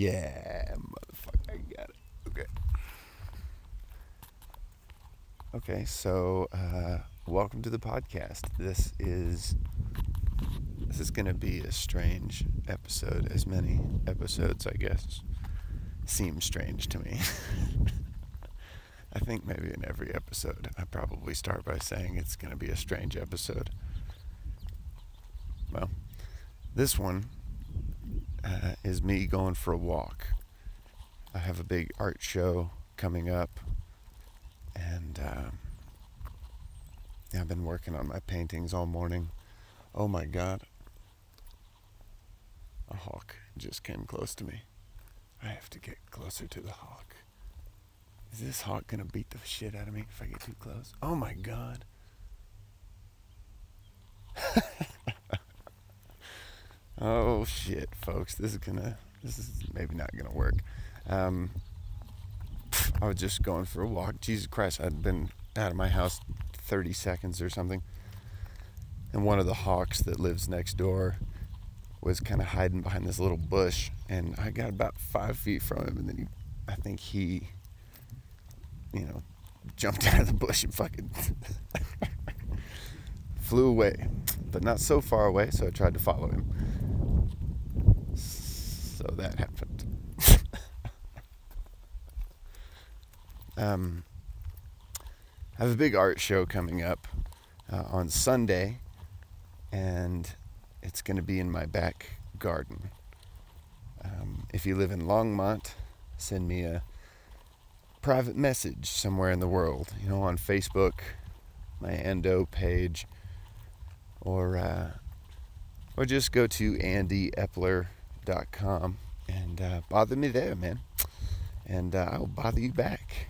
Yeah, motherfucker, I got it. Okay. Okay, so welcome to the podcast. This is gonna be a strange episode, as many episodes, I guess, seem strange to me. I think maybe in every episode, I probably start by saying it's gonna be a strange episode. Well, this one is me going for a walk. I have a big art show coming up, and I've been working on my paintings all morning. Oh my God. A hawk just came close to me. I have to get closer to the hawk. Is this hawk gonna beat the shit out of me if I get too close? Oh my God. Oh shit, folks. This is maybe not gonna work. I was just going for a walk. Jesus Christ, I'd been out of my house 30 seconds or something. And one of the hawks that lives next door was kind of hiding behind this little bush. And I got about 5 feet from him. And then I think he, jumped out of the bush and fucking flew away. But not so far away, so I tried to follow him. So that happened. I have a big art show coming up on Sunday, and it's going to be in my back garden. If you live in Longmont, send me a private message somewhere in the world, on Facebook, my Ando page, or just go to nbsp.com and bother me there, man. And I will bother you back.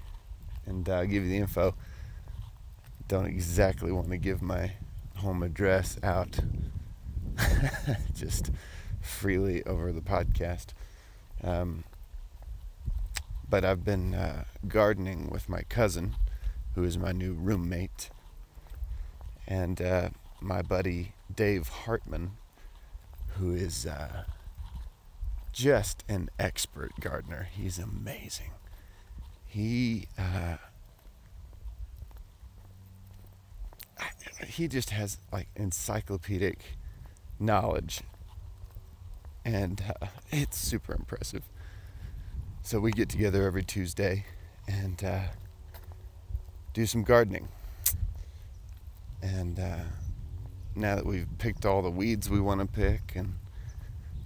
And I'll give you the info. Don't exactly want to give my home address out just freely over the podcast. But I've been gardening with my cousin, who is my new roommate, and my buddy Dave Hartman, who is just an expert gardener. He's amazing. He just has like encyclopedic knowledge, and it's super impressive. So we get together every Tuesday and do some gardening. And now that we've picked all the weeds we want to pick and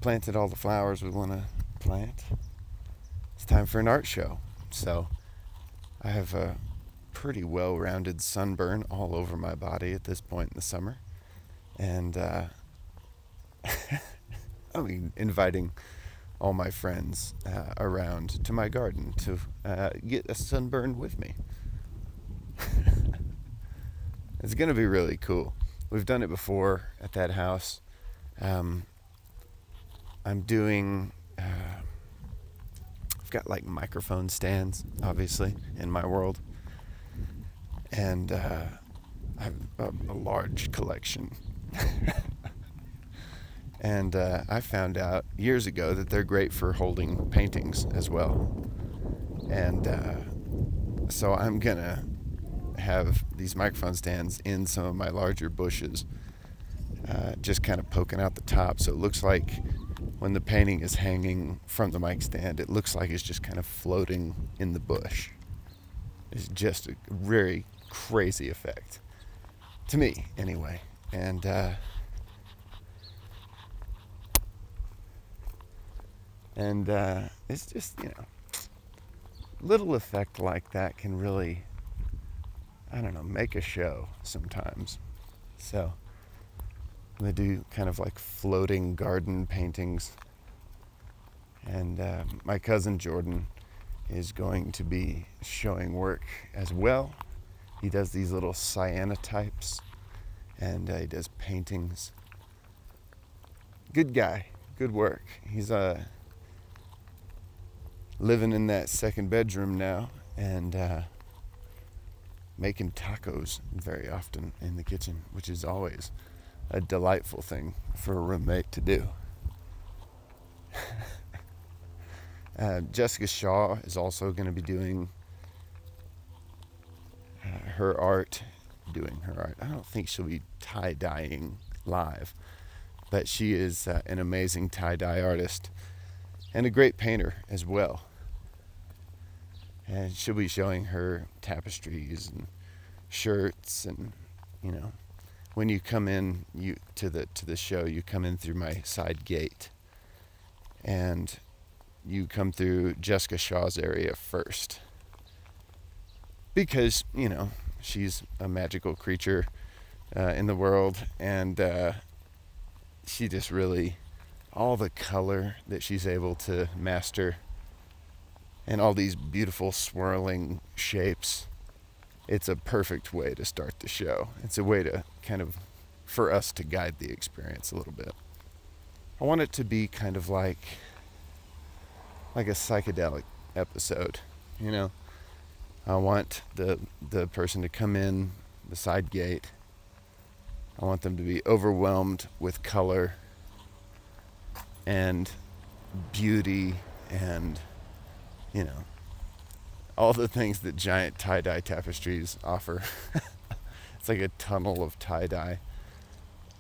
planted all the flowers we want to plant, it's time for an art show. So I have a pretty well-rounded sunburn all over my body at this point in the summer, and inviting all my friends around to my garden to get a sunburn with me. It's gonna be really cool. We've done it before at that house. I'm doing I've got like microphone stands, obviously, in my world, and I have a large collection. And I found out years ago that they're great for holding paintings as well. And so I'm gonna have these microphone stands in some of my larger bushes, just kind of poking out the top, so it looks like when the painting is hanging from the mic stand, it looks like it's just kind of floating in the bush. It's just a very crazy effect, to me anyway. And it's just, little effect like that can really, make a show sometimes. So they do kind of like floating garden paintings. And my cousin Jordan is going to be showing work as well. He does these little cyanotypes, and he does paintings. Good guy, good work. He's living in that second bedroom now, and making tacos very often in the kitchen, which is always a delightful thing for a roommate to do. Jessica Shaw is also going to be doing her art. I don't think she'll be tie-dyeing live, but she is an amazing tie-dye artist and a great painter as well. And she'll be showing her tapestries and shirts, and when you come in to the show, you come in through my side gate, and you come through Jessica Shaw's area first, because she's a magical creature in the world, and she just really, all the color that she's able to master and all these beautiful swirling shapes, it's a perfect way to start the show. It's a way to for us to guide the experience a little bit. I want it to be kind of like a psychedelic episode, I want the person to come in the side gate. I want them to be overwhelmed with color and beauty and, all the things that giant tie-dye tapestries offer. It's like a tunnel of tie-dye.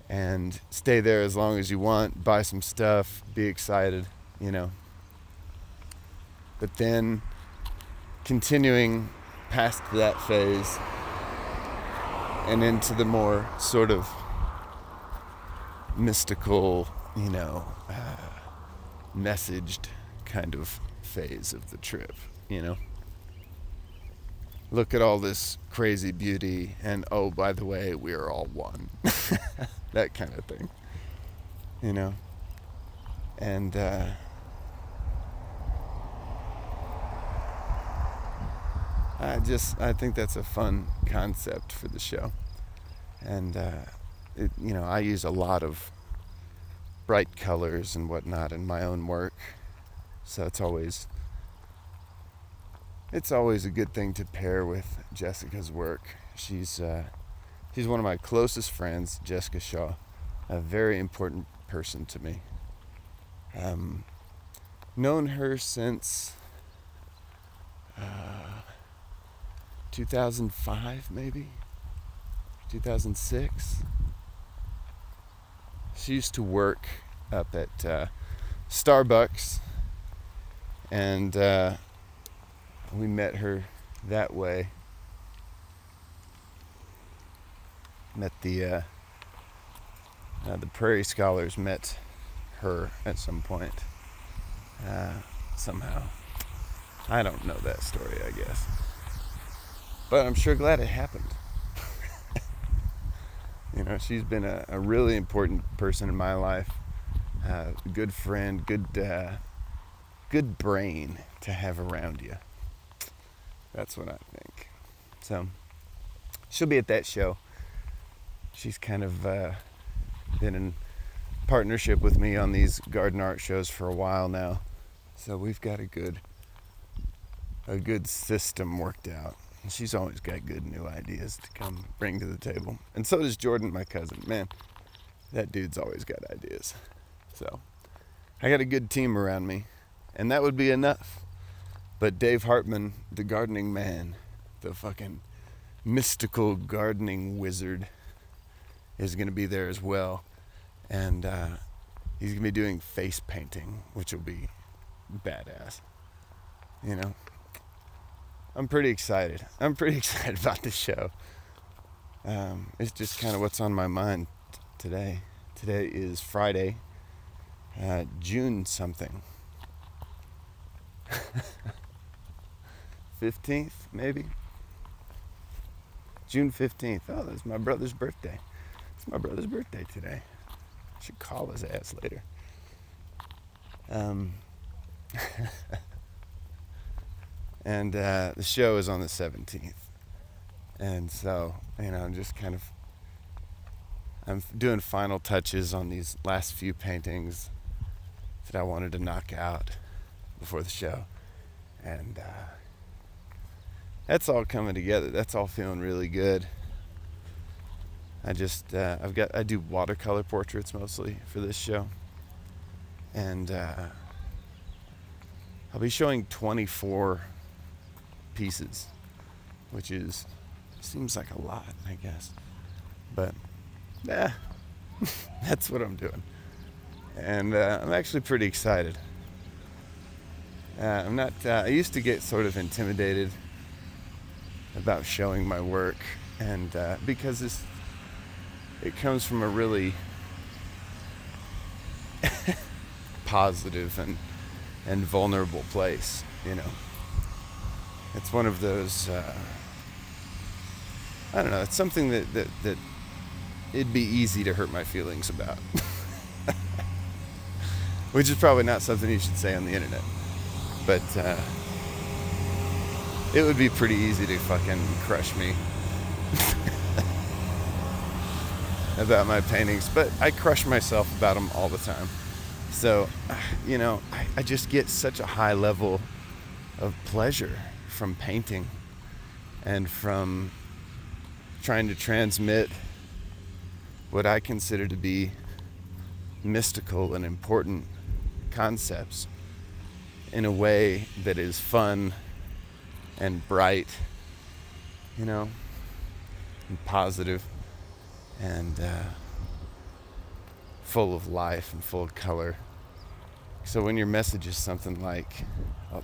And stay there as long as you want, buy some stuff, be excited, But then continuing past that phase and into the more sort of mystical, messaged kind of phase of the trip, Look at all this crazy beauty, and oh, by the way, we are all one. That kind of thing, And I think that's a fun concept for the show. And I use a lot of bright colors and whatnot in my own work, so it's always a good thing to pair with Jessica's work. She's one of my closest friends, Jessica Shaw, a very important person to me. Known her since 2005, maybe 2006. She used to work up at Starbucks, and we met her that way. Met the Prairie Scholars met her at some point, somehow. I don't know that story, I guess, but I'm sure glad it happened. She's been a really important person in my life, a good friend, good brain to have around you. That's what I think. So she'll be at that show. She's kind of been in partnership with me on these garden art shows for a while now, so we've got a good system worked out. And she's always got good new ideas to come bring to the table, and so does Jordan, my cousin. Man, that dude's always got ideas. So I got a good team around me, and that would be enough. But Dave Hartman, the gardening man, the fucking mystical gardening wizard, is going to be there as well. And he's going to be doing face painting, which will be badass. I'm pretty excited. I'm pretty excited about this show. It's just kind of what's on my mind today. Today is Friday, June something. 15th, maybe? June 15th. Oh, that's my brother's birthday. It's my brother's birthday today. I should call his ass later. And the show is on the 17th. And so, I'm doing final touches on these last few paintings that I wanted to knock out before the show. And that's all coming together. That's all feeling really good. I do watercolor portraits mostly for this show. And I'll be showing 24 pieces, which seems like a lot, I guess. But, yeah, that's what I'm doing. And I'm actually pretty excited. I used to get sort of intimidated about showing my work, and because it comes from a really positive and vulnerable place, It's one of those, I don't know, it's something that it'd be easy to hurt my feelings about. Which is probably not something you should say on the internet. But it would be pretty easy to fucking crush me about my paintings. But I crush myself about them all the time. So, I just get such a high level of pleasure from painting and from trying to transmit what I consider to be mystical and important concepts in a way that is fun and bright, and positive and full of life and full of color. So when your message is something like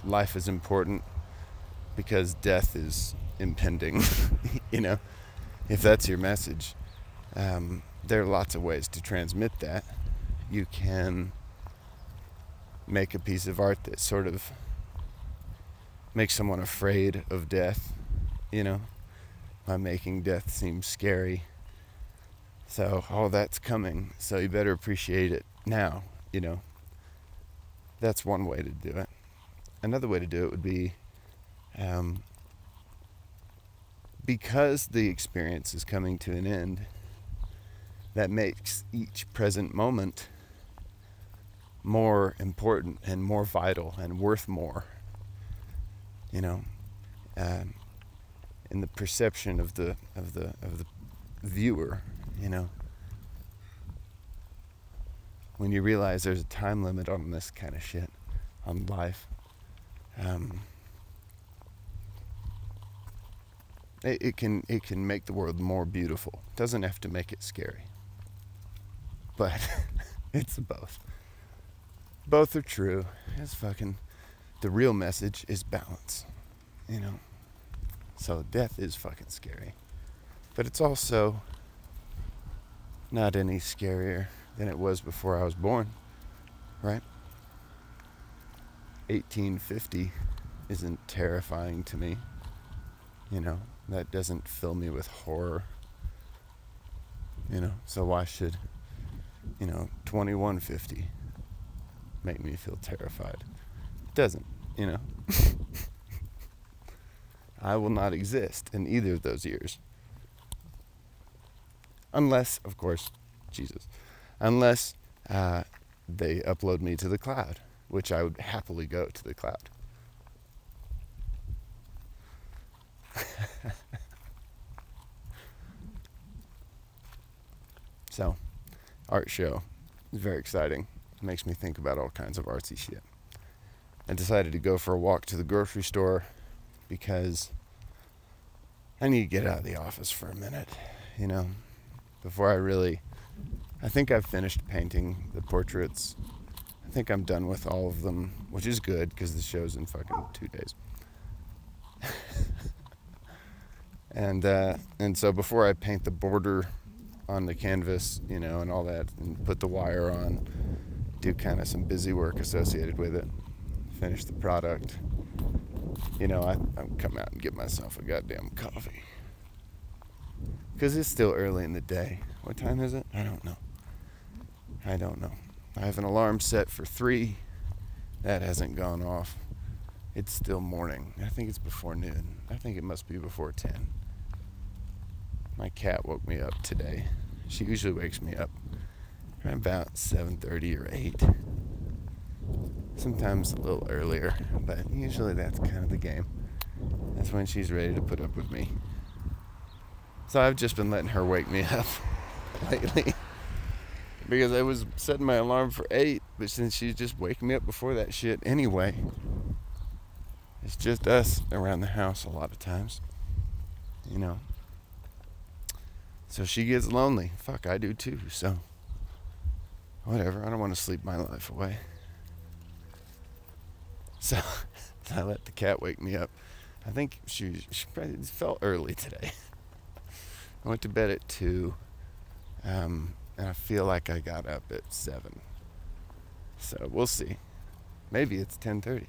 life is important because death is impending, if that's your message, there are lots of ways to transmit that. You can make a piece of art that sort of makes someone afraid of death, by making death seem scary. So all that's coming, so you better appreciate it now, That's one way to do it. Another way to do it would be because the experience is coming to an end, that makes each present moment more important and more vital and worth more, in the perception of the viewer, when you realize there's a time limit on this kind of shit, on life, it can make the world more beautiful. It doesn't have to make it scary, but it's both. Both are true. The real message is balance, So death is fucking scary, but it's also not any scarier than it was before I was born, right? 1850 isn't terrifying to me, that doesn't fill me with horror, so why should, 2150 make me feel terrified? It doesn't, I will not exist in either of those years. Unless, of course, unless they upload me to the cloud, which I would happily go to the cloud. So, art show is very exciting. It makes me think about all kinds of artsy shit. I decided to go for a walk to the grocery store because I need to get out of the office for a minute, before I think I've finished painting the portraits. I think I'm done with all of them, which is good because the show's in fucking 2 days. And so before I paint the border on the canvas, and all that, and put the wire on, do kind of some busy work associated with it, finish the product, I'm come out and get myself a goddamn coffee. Because it's still early in the day. What time is it? I don't know. I have an alarm set for 3. That hasn't gone off. It's still morning. I think it's before noon. I think it must be before 10. My cat woke me up today. She usually wakes me up around about 7:30 or 8. Sometimes a little earlier, but usually that's kind of the game. That's when she's ready to put up with me. So I've just been letting her wake me up lately. Because I was setting my alarm for 8, but since she's just waking me up before that shit anyway, It's just us around the house a lot of times, you know. So she gets lonely. Fuck, I do too, so whatever. I don't want to sleep my life away. So I let the cat wake me up. I think she probably felt early today. I went to bed at 2, and I feel like I got up at 7. So we'll see. Maybe it's 10:30.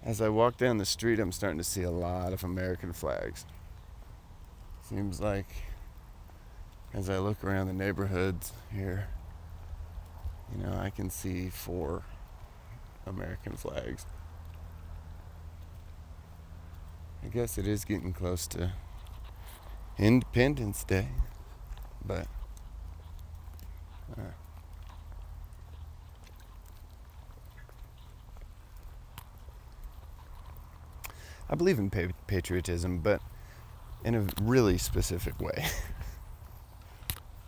As I walk down the street, I'm starting to see a lot of American flags. Seems like as I look around the neighborhoods here, you know, I can see 4 American flags. I guess it is getting close to Independence Day, but I believe in patriotism, but in a really specific way.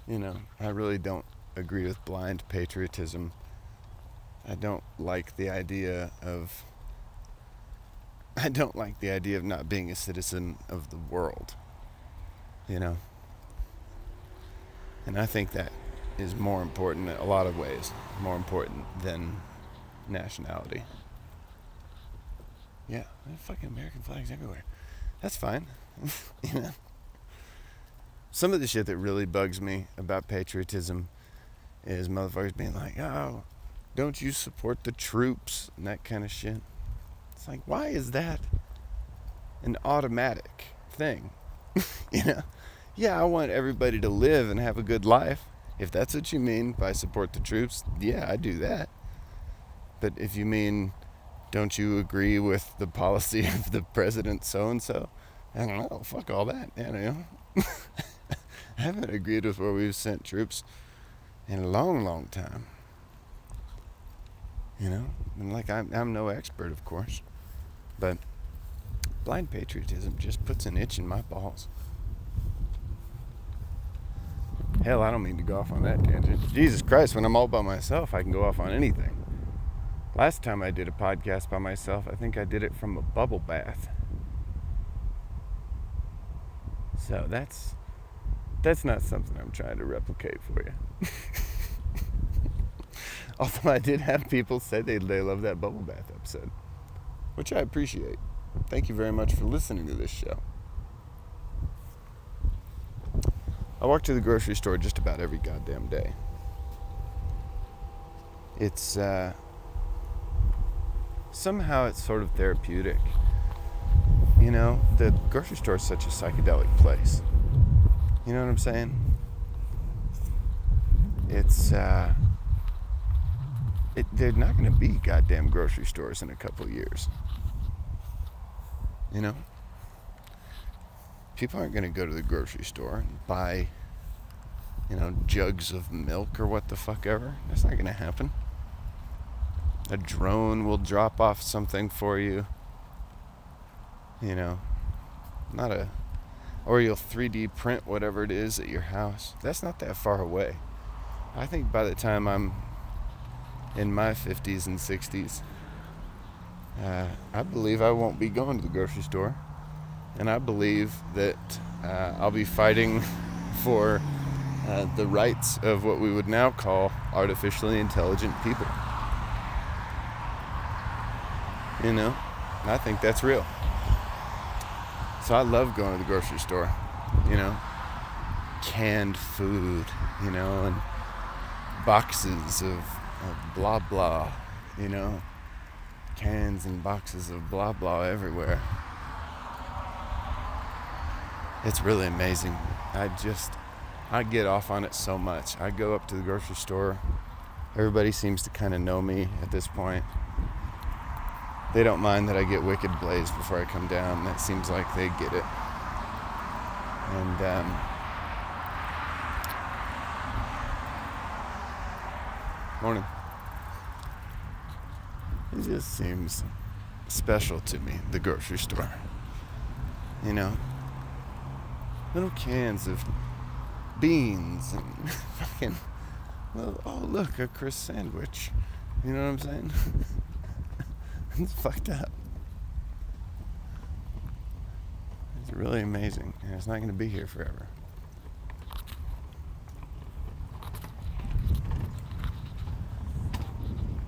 You know, I really don't agree with blind patriotism. I don't like the idea of not being a citizen of the world, you know. And I think that is more important in a lot of ways, more important than nationality. Yeah, there's fucking American flags everywhere. That's fine. You know? Some of the shit that really bugs me about patriotism is motherfuckers being like, oh, don't you support the troops and that kind of shit. It's like, why is that an automatic thing? You know? Yeah, I want everybody to live and have a good life. If that's what you mean by support the troops, yeah, I do that. But if you mean, don't you agree with the policy of the president so-and-so? I don't know, fuck all that, you know. I haven't agreed with where we've sent troops in a long, long time. You know, and like I'm no expert, of course, but blind patriotism just puts an itch in my balls. Hell, I don't mean to go off on that tangent. Jesus Christ, when I'm all by myself, I can go off on anything. Last time I did a podcast by myself, I think I did it from a bubble bath. So that's not something I'm trying to replicate for you. Although I did have people say they love that bubble bath episode, which I appreciate. Thank you very much for listening to this show. I walk to the grocery store just about every goddamn day. It's somehow it's sort of therapeutic. You know, the grocery store is such a psychedelic place. You know what I'm saying? It's they're not going to be goddamn grocery stores in a couple of years. You know? People aren't going to go to the grocery store and buy, you know, jugs of milk or what the fuck ever. That's not going to happen. A drone will drop off something for you. You know, or you'll 3D print whatever it is at your house. That's not that far away. I think by the time I'm in my 50s and 60s, I believe I won't be going to the grocery store. And I believe that I'll be fighting for the rights of what we would now call artificially intelligent people. You know, I think that's real. So I love going to the grocery store, you know, canned food, you know, and boxes of blah blah, you know, cans and boxes of blah blah everywhere. It's really amazing. I get off on it so much. I go up to the grocery store. Everybody seems to kind of know me at this point. They don't mind that I get wicked blazed before I come down. That seems like they get it. And morning. It just seems special to me, the grocery store. You know? Little cans of beans and fucking, well, oh look, a crisp sandwich. You know what I'm saying? It's fucked up. It's really amazing, and it's not going to be here forever.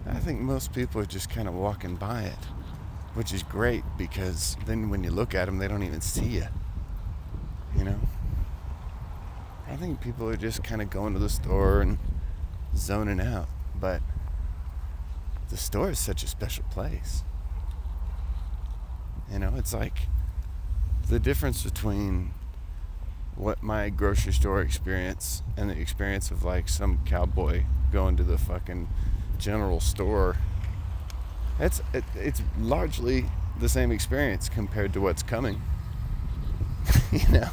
I think most people are just kind of walking by it, which is great, because then when you look at them, they don't even see you. You know? I think people are just kind of going to the store and zoning out, but the store is such a special place. You know, it's like the difference between what my grocery store experience and the experience of like some cowboy going to the fucking general store. It's largely the same experience compared to what's coming. You know,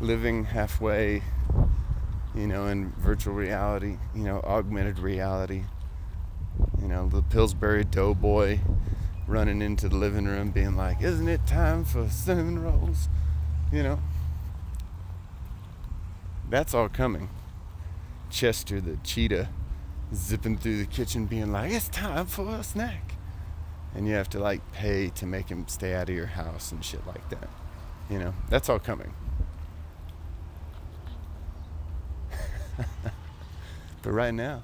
living halfway, you know, in virtual reality, you know, augmented reality. You know, the Pillsbury Doughboy running into the living room being like, isn't it time for cinnamon rolls? You know, that's all coming. Chester the cheetah zipping through the kitchen being like, it's time for a snack. And you have to like pay to make him stay out of your house and shit like that. You know, that's all coming. But right now,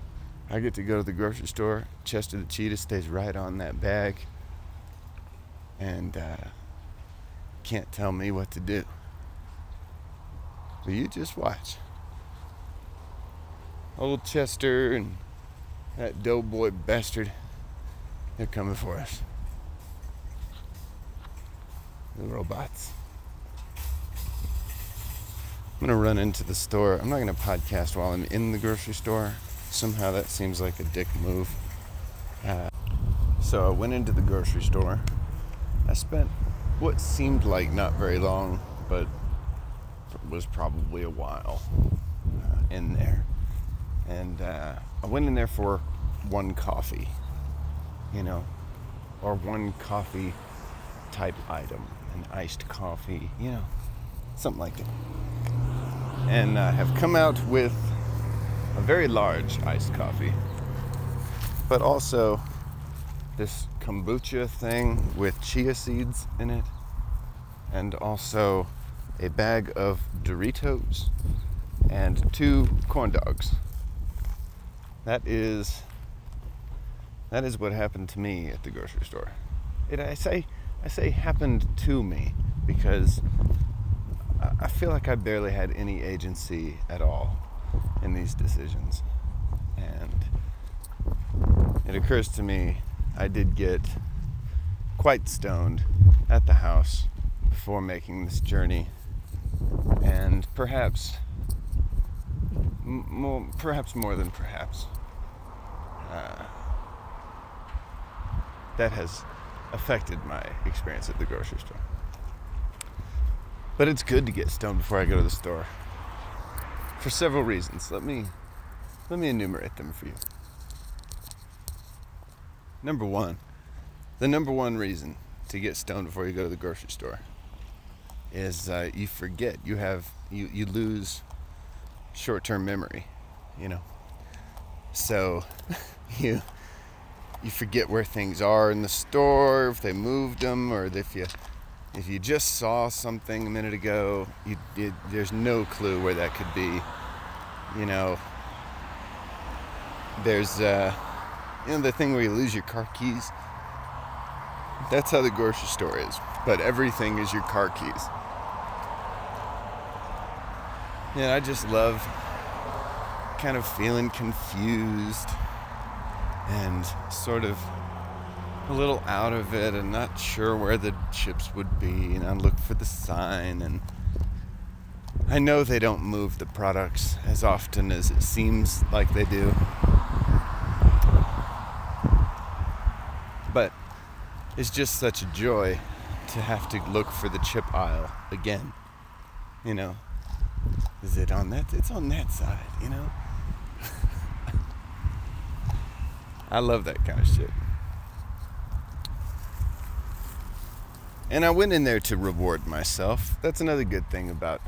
I get to go to the grocery store. Chester the cheetah stays right on that bag and can't tell me what to do. But you just watch. Old Chester and that doughboy bastard, they're coming for us. The robots. I'm gonna run into the store. I'm not gonna podcast while I'm in the grocery store. Somehow that seems like a dick move. So I went into the grocery store. I spent what seemed like not very long, but was probably a while in there. And I went in there for one coffee, you know, or one coffee type item, an iced coffee, you know, something like that. And I have come out with a very large iced coffee, but also this kombucha thing with chia seeds in it, and also a bag of Doritos and 2 corn dogs. That is what happened to me at the grocery store. I say happened to me because I feel like I barely had any agency at all in these decisions. And it occurs to me I did get quite stoned at the house before making this journey, and perhaps more than perhaps that has affected my experience at the grocery store. But it's good to get stoned before I go to the store for several reasons. Let me enumerate them for you. Number one, the number one reason to get stoned before you go to the grocery store is you forget. You lose short-term memory, you know. So you forget where things are in the store, if they moved them, or if you just saw something a minute ago, there's no clue where that could be. You know, there's the thing where you lose your car keys. That's how the grocery store is, but everything is your car keys. Yeah, I just love kind of feeling confused and sort of a little out of it and not sure where the chips would be, and I look for the sign, and I know they don't move the products as often as it seems like they do, but it's just such a joy to have to look for the chip aisle again. You know, is it on that? It's on that side, you know. I love that kind of shit. And I went in there to reward myself. That's another good thing about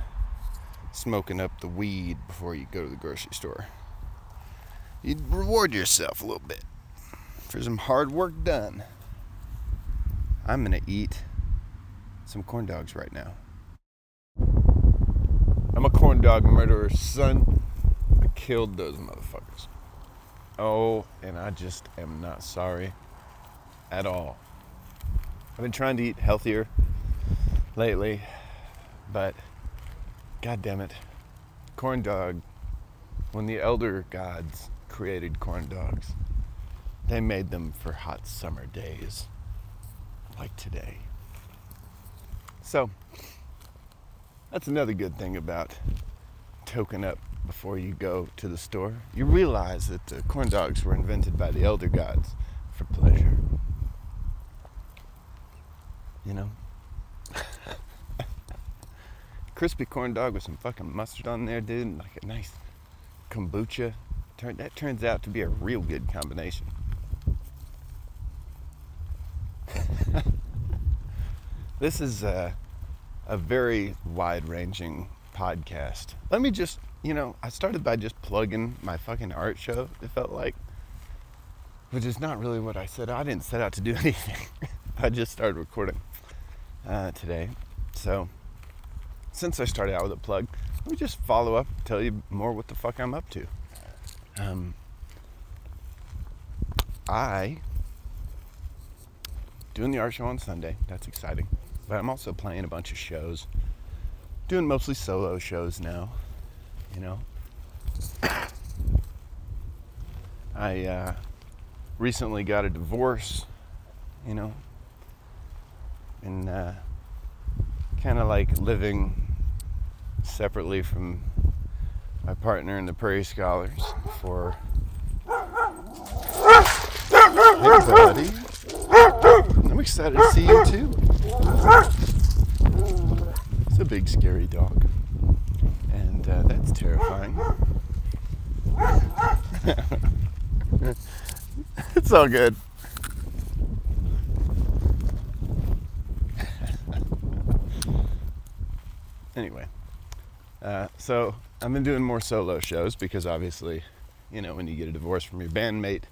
smoking up the weed before you go to the grocery store. You reward yourself a little bit. for some hard work done. I'm gonna eat some corn dogs right now. I'm a corn dog murderer, son. I killed those motherfuckers. Oh, and I just am not sorry at all. I've been trying to eat healthier lately, but god damn it, corn dog, when the elder gods created corn dogs, they made them for hot summer days like today. So that's another good thing about toking up before you go to the store. You realize that the corn dogs were invented by the elder gods for pleasure. You know? Crispy corn dog with some fucking mustard on there, dude, and like a nice kombucha. That turns out to be a real good combination. This is a very wide-ranging podcast. Let me just, I started by just plugging my fucking art show, it felt like, which is not really what I said. I didn't set out to do anything. I just started recording today. So, since I started out with a plug, let me just follow up, tell you more what the fuck I'm up to. I doing the art show on Sunday. That's exciting. But I'm also playing a bunch of shows. Doing mostly solo shows now. I recently got a divorce, and kind of like living separately from my partner and the Prairie Scholars for... Hey, buddy. I'm excited to see you too. It's a big scary dog, and that's terrifying. It's all good. Anyway, so I've been doing more solo shows because obviously, when you get a divorce from your bandmate,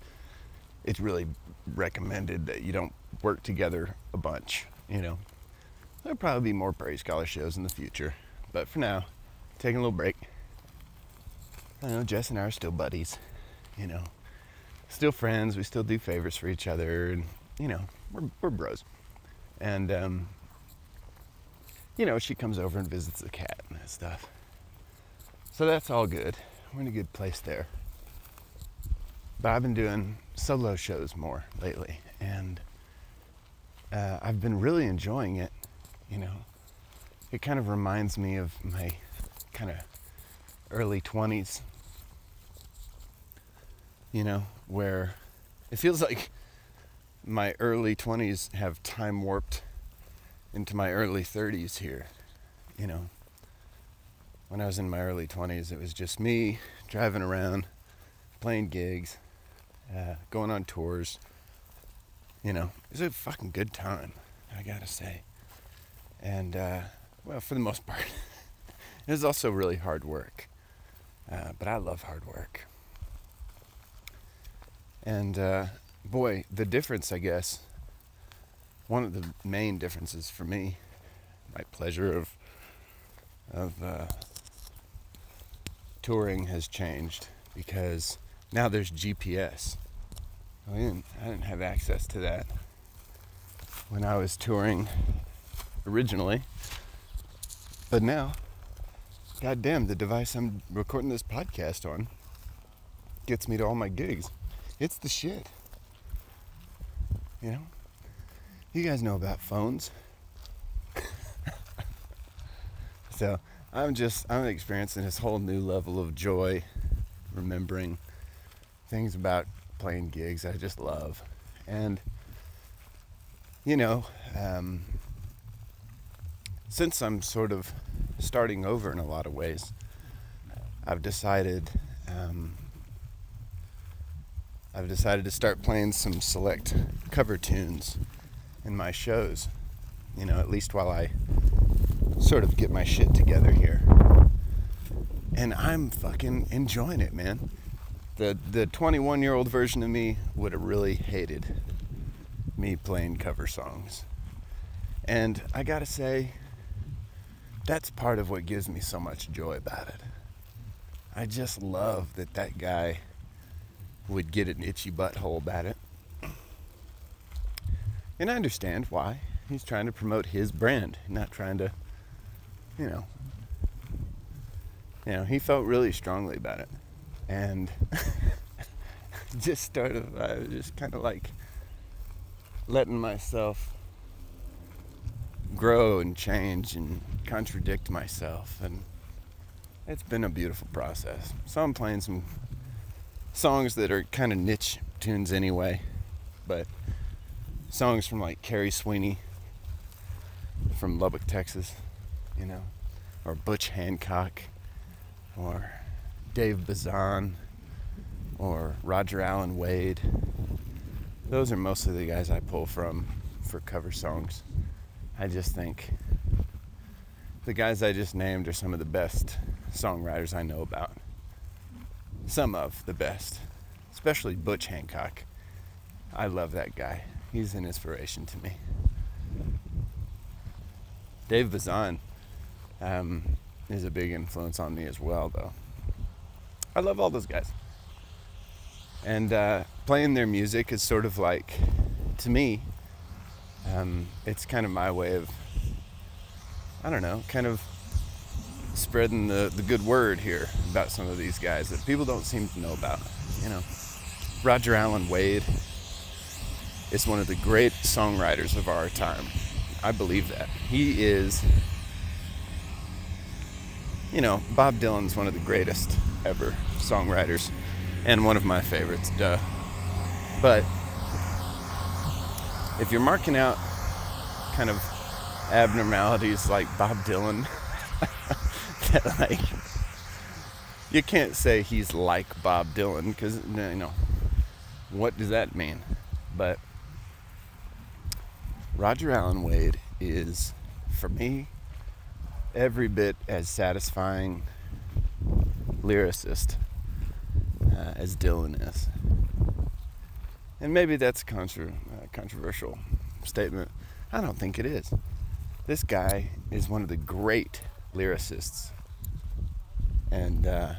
it's really recommended that you don't work together a bunch, There'll probably be more Prairie Scholar shows in the future, but for now, taking a little break. I know Jess and I are still buddies, still friends. We still do favors for each other, and we're bros. And she comes over and visits the cat and that stuff. So that's all good. We're in a good place there. But I've been doing solo shows more lately, and I've been really enjoying it. It kind of reminds me of my kind of early 20s, where it feels like my early 20s have time warped into my early 30s here. When I was in my early 20s, it was just me driving around, playing gigs, going on tours. It was a fucking good time, I gotta say. And, well, for the most part, it was also really hard work. But I love hard work. And, boy, the difference, I guess, one of the main differences for me, my pleasure of touring has changed because now there's GPS. I didn't have access to that when I was touring originally, but now, goddamn, the device I'm recording this podcast on gets me to all my gigs. It's the shit. You guys know about phones. So I'm experiencing this whole new level of joy, remembering things about playing gigs I just love. And, since I'm sort of starting over in a lot of ways, I've decided to start playing some select cover tunes in my shows, at least while I sort of get my shit together here. And I'm fucking enjoying it, man. The 21-year-old version of me would have really hated me playing cover songs. And I gotta say, that's part of what gives me so much joy about it. I just love that guy would get an itchy butthole about it. And I understand why. He's trying to promote his brand, not trying to, he felt really strongly about it. And I was just kind of like letting myself grow and change and contradict myself, and it's been a beautiful process. So I'm playing some songs that are kind of niche tunes anyway, but songs from like Carrie Sweeney from Lubbock, Texas, or Butch Hancock, or Dave Bazan, or Roger Allen Wade. Those are mostly the guys I pull from for cover songs. I just think the guys I just named are some of the best songwriters I know about. Some of the best, especially Butch Hancock. I love that guy. He's an inspiration to me. Dave Bazan is a big influence on me as well, though. I love all those guys. And playing their music is sort of like, to me, it's kind of my way of, kind of spreading the good word here about some of these guys that people don't seem to know about. Roger Allen Wade is one of the great songwriters of our time. I believe that. He is, Bob Dylan's one of the greatest ever songwriters and one of my favorites, duh. But if you're marking out kind of abnormalities like Bob Dylan, that you can't say he's like Bob Dylan, because what does that mean? But Roger Allen Wade is, for me, every bit as satisfying lyricist as Dylan is. And maybe that's a controversial statement. I don't think it is. This guy is one of the great lyricists. And I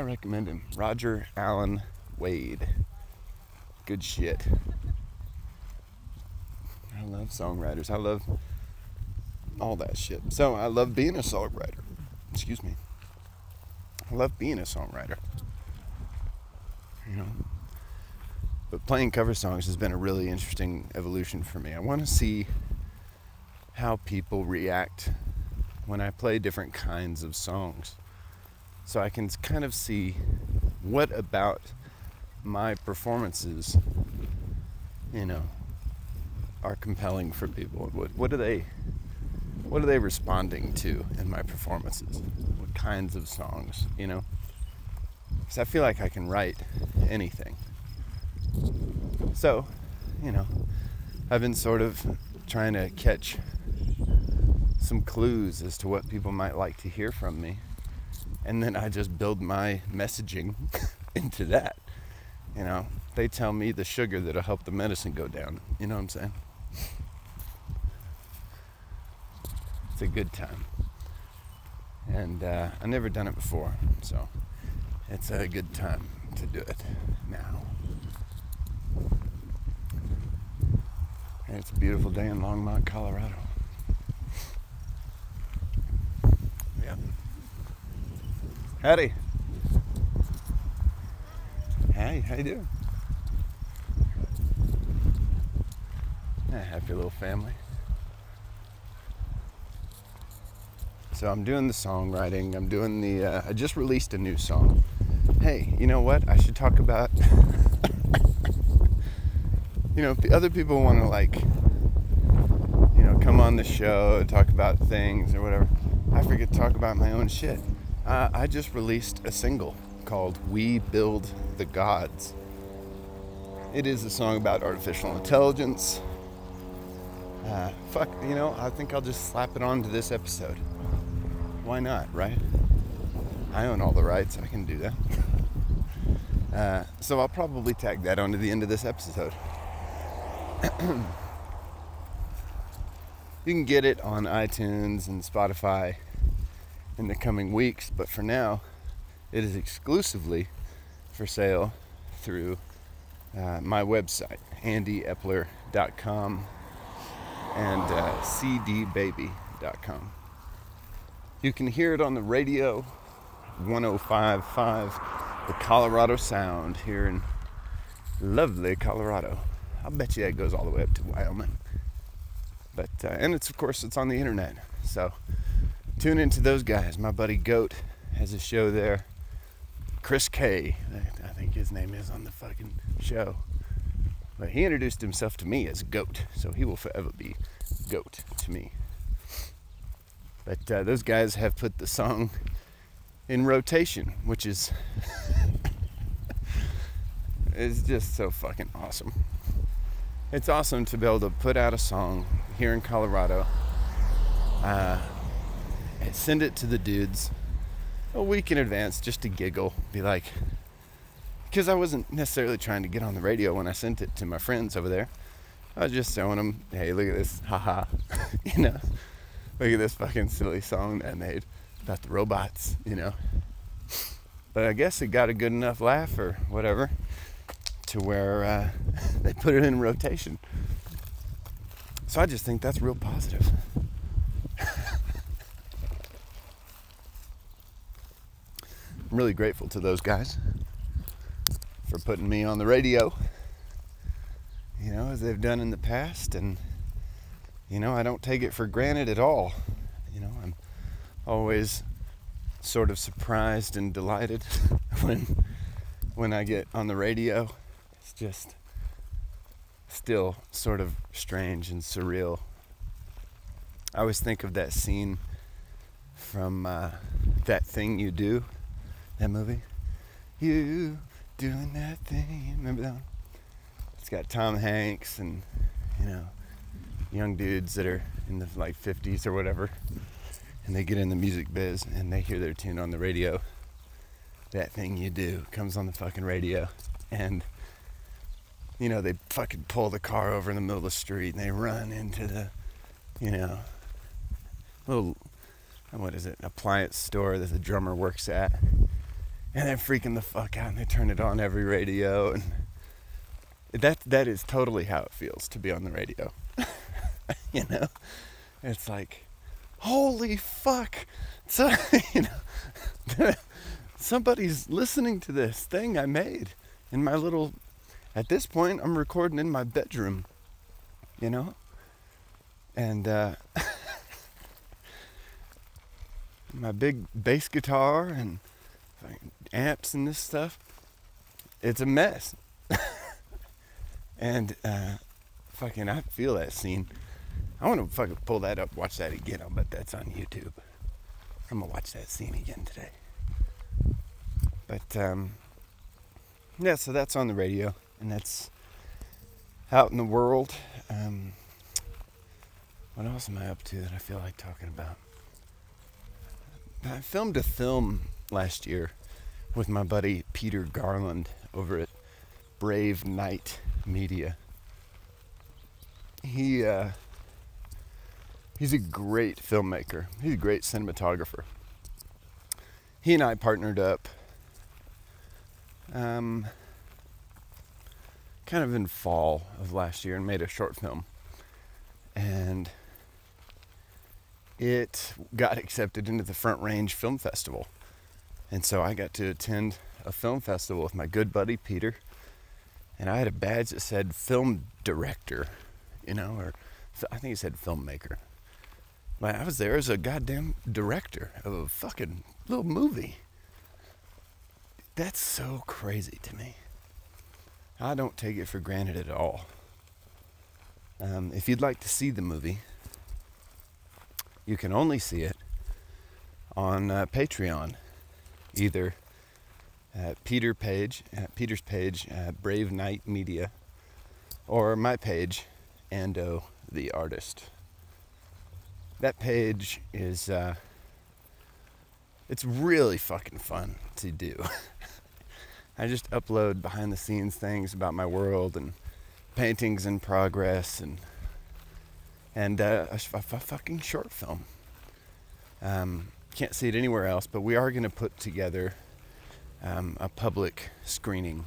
recommend him. Roger Allen Wade. Good shit. I love songwriters. I love all that shit. So I love being a songwriter. Excuse me. I love being a songwriter. But playing cover songs has been a really interesting evolution for me. I want to see how people react when I play different kinds of songs, so I can kind of see what about my performances, are compelling for people. What are they responding to in my performances? What kinds of songs, Because I feel like I can write anything. So, I've been sort of trying to catch some clues as to what people might like to hear from me. And then I just build my messaging into that. They tell me the sugar that'll help the medicine go down. You know what I'm saying? It's a good time. And I've never done it before, so it's a good time to do it now. And it's a beautiful day in Longmont, Colorado. Yep. Howdy. Hey, how you doing? Happy little family. So I'm doing the songwriting. I'm doing I just released a new song. Hey, you know what? I should talk about, if the other people want to come on the show and talk about things or whatever, I forget to talk about my own shit. I just released a single called We Build the Gods. It is a song about artificial intelligence. I think I'll just slap it on to this episode. Why not, right? I own all the rights. I can do that. So I'll probably tag that onto the end of this episode. You can get it on iTunes and Spotify in the coming weeks, but for now, it is exclusively for sale through my website, andyepler.com and cdbaby.com. You can hear it on the radio, 105.5, the Colorado Sound here in lovely Colorado. I'll bet you that goes all the way up to Wyoming. But and it's, of course, it's on the internet. So tune into those guys. My buddy Goat has a show there. Chris K, I think his name is on the fucking show. But he introduced himself to me as Goat, so he will forever be Goat to me. But those guys have put the song in rotation, which is is just so fucking awesome. It's awesome to be able to put out a song here in Colorado, and send it to the dudes a week in advance just to giggle, be like, because I wasn't necessarily trying to get on the radio when I sent it to my friends over there. I was just showing them, hey, look at this, haha, you know, look at this fucking silly song that I made about the robots, you know. But I guess it got a good enough laugh or whatever to where they put it in rotation. So I just think that's real positive. I'm really grateful to those guys for putting me on the radio, you know, as they've done in the past. And, you know, I don't take it for granted at all. You know, I'm always sort of surprised and delighted when I get on the radio. It's just still sort of strange and surreal. I always think of that scene from That Thing You Do, that movie. You doing that thing, remember that one? It's got Tom Hanks and, you know, young dudes that are in the like 50s or whatever, and they get in the music biz and they hear their tune on the radio. That Thing You Do comes on the fucking radio, and you know, they fucking pull the car over in the middle of the street and they run into the, you know, little, what is it, appliance store that the drummer works at, and they're freaking the fuck out and they turn it on every radio. And that is totally how it feels to be on the radio. You know, it's like, holy fuck, so, you know, somebody's listening to this thing I made in my little, at this point I'm recording in my bedroom, you know, and my big bass guitar and amps and this stuff, it's a mess. And fucking I feel that scene. I want to fucking pull that up, watch that again. I'll bet that's on YouTube. I'm gonna watch that scene again today. But yeah, so that's on the radio, and that's out in the world. What else am I up to that I feel like talking about? I filmed a film last year with my buddy Peter Garland over at Brave Night Media. He's a great filmmaker. He's a great cinematographer. He and I partnered up kind of in fall of last year and made a short film. And it got accepted into the Front Range Film Festival. And so I got to attend a film festival with my good buddy Peter. And I had a badge that said film director, you know, or I think it said filmmaker. But I was there as a goddamn director of a fucking little movie. That's so crazy to me. I don't take it for granted at all. If you'd like to see the movie, you can only see it on Patreon, either at Peter's page, Brave Night Media, or my page, Ando the Artist. That page is, it's really fucking fun to do. I just upload behind the scenes things about my world and paintings in progress and a fucking short film. Can't see it anywhere else, but we are going to put together a public screening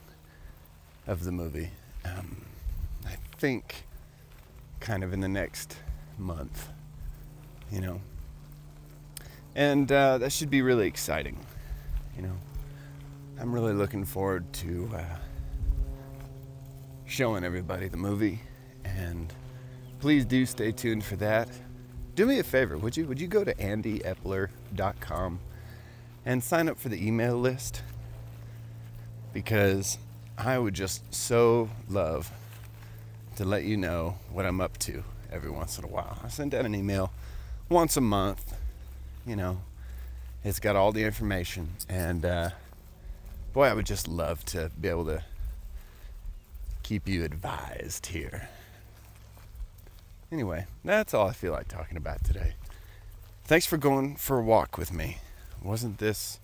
of the movie. I think kind of in the next month, you know. And that should be really exciting, you know. I'm really looking forward to showing everybody the movie, and please do stay tuned for that. Do me a favor, would you? Would you go to nbsp.com and sign up for the email list? Because I would just so love to let you know what I'm up to every once in a while. I send out an email once a month, you know. It's got all the information, and boy, I would just love to be able to keep you advised here. Anyway, that's all I feel like talking about today. Thanks for going for a walk with me. Wasn't this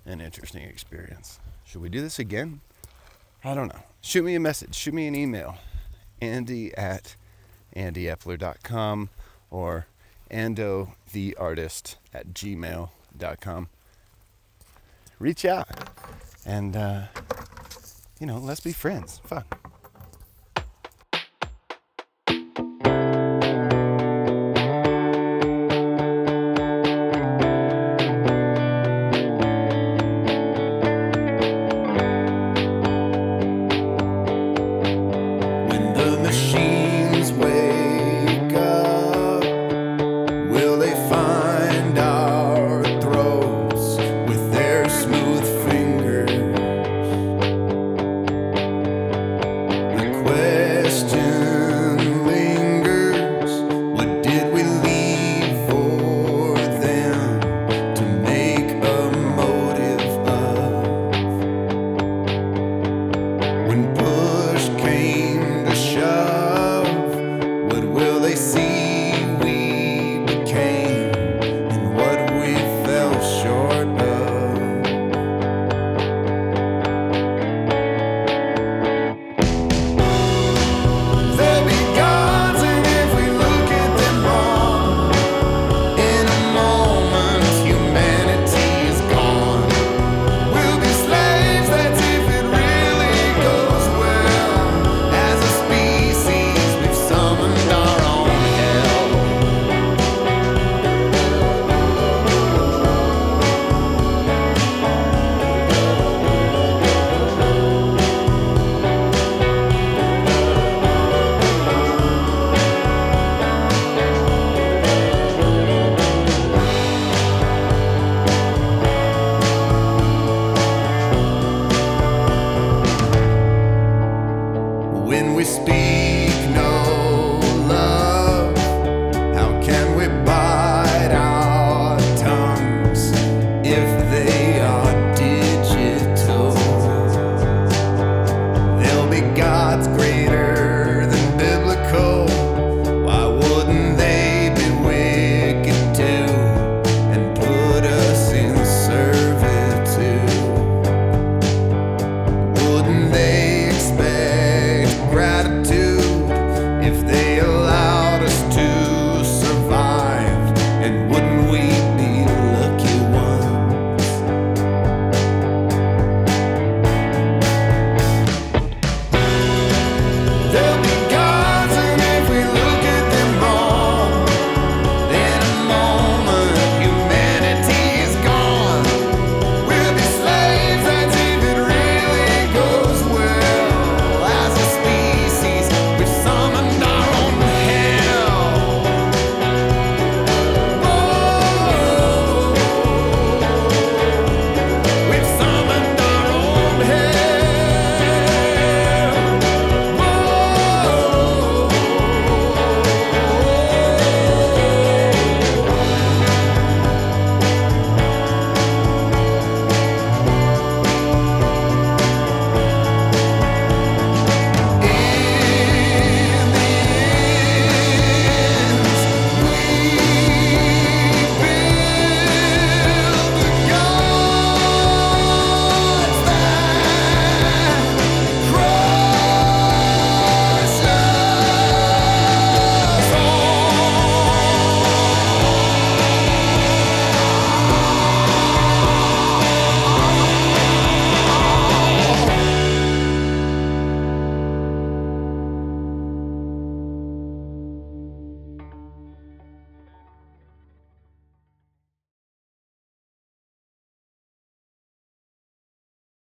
an interesting experience? Should we do this again? I don't know. Shoot me a message. Shoot me an email. Andy@andyepler.com or andotheartist@gmail.com. Reach out and, let's be friends. Fun.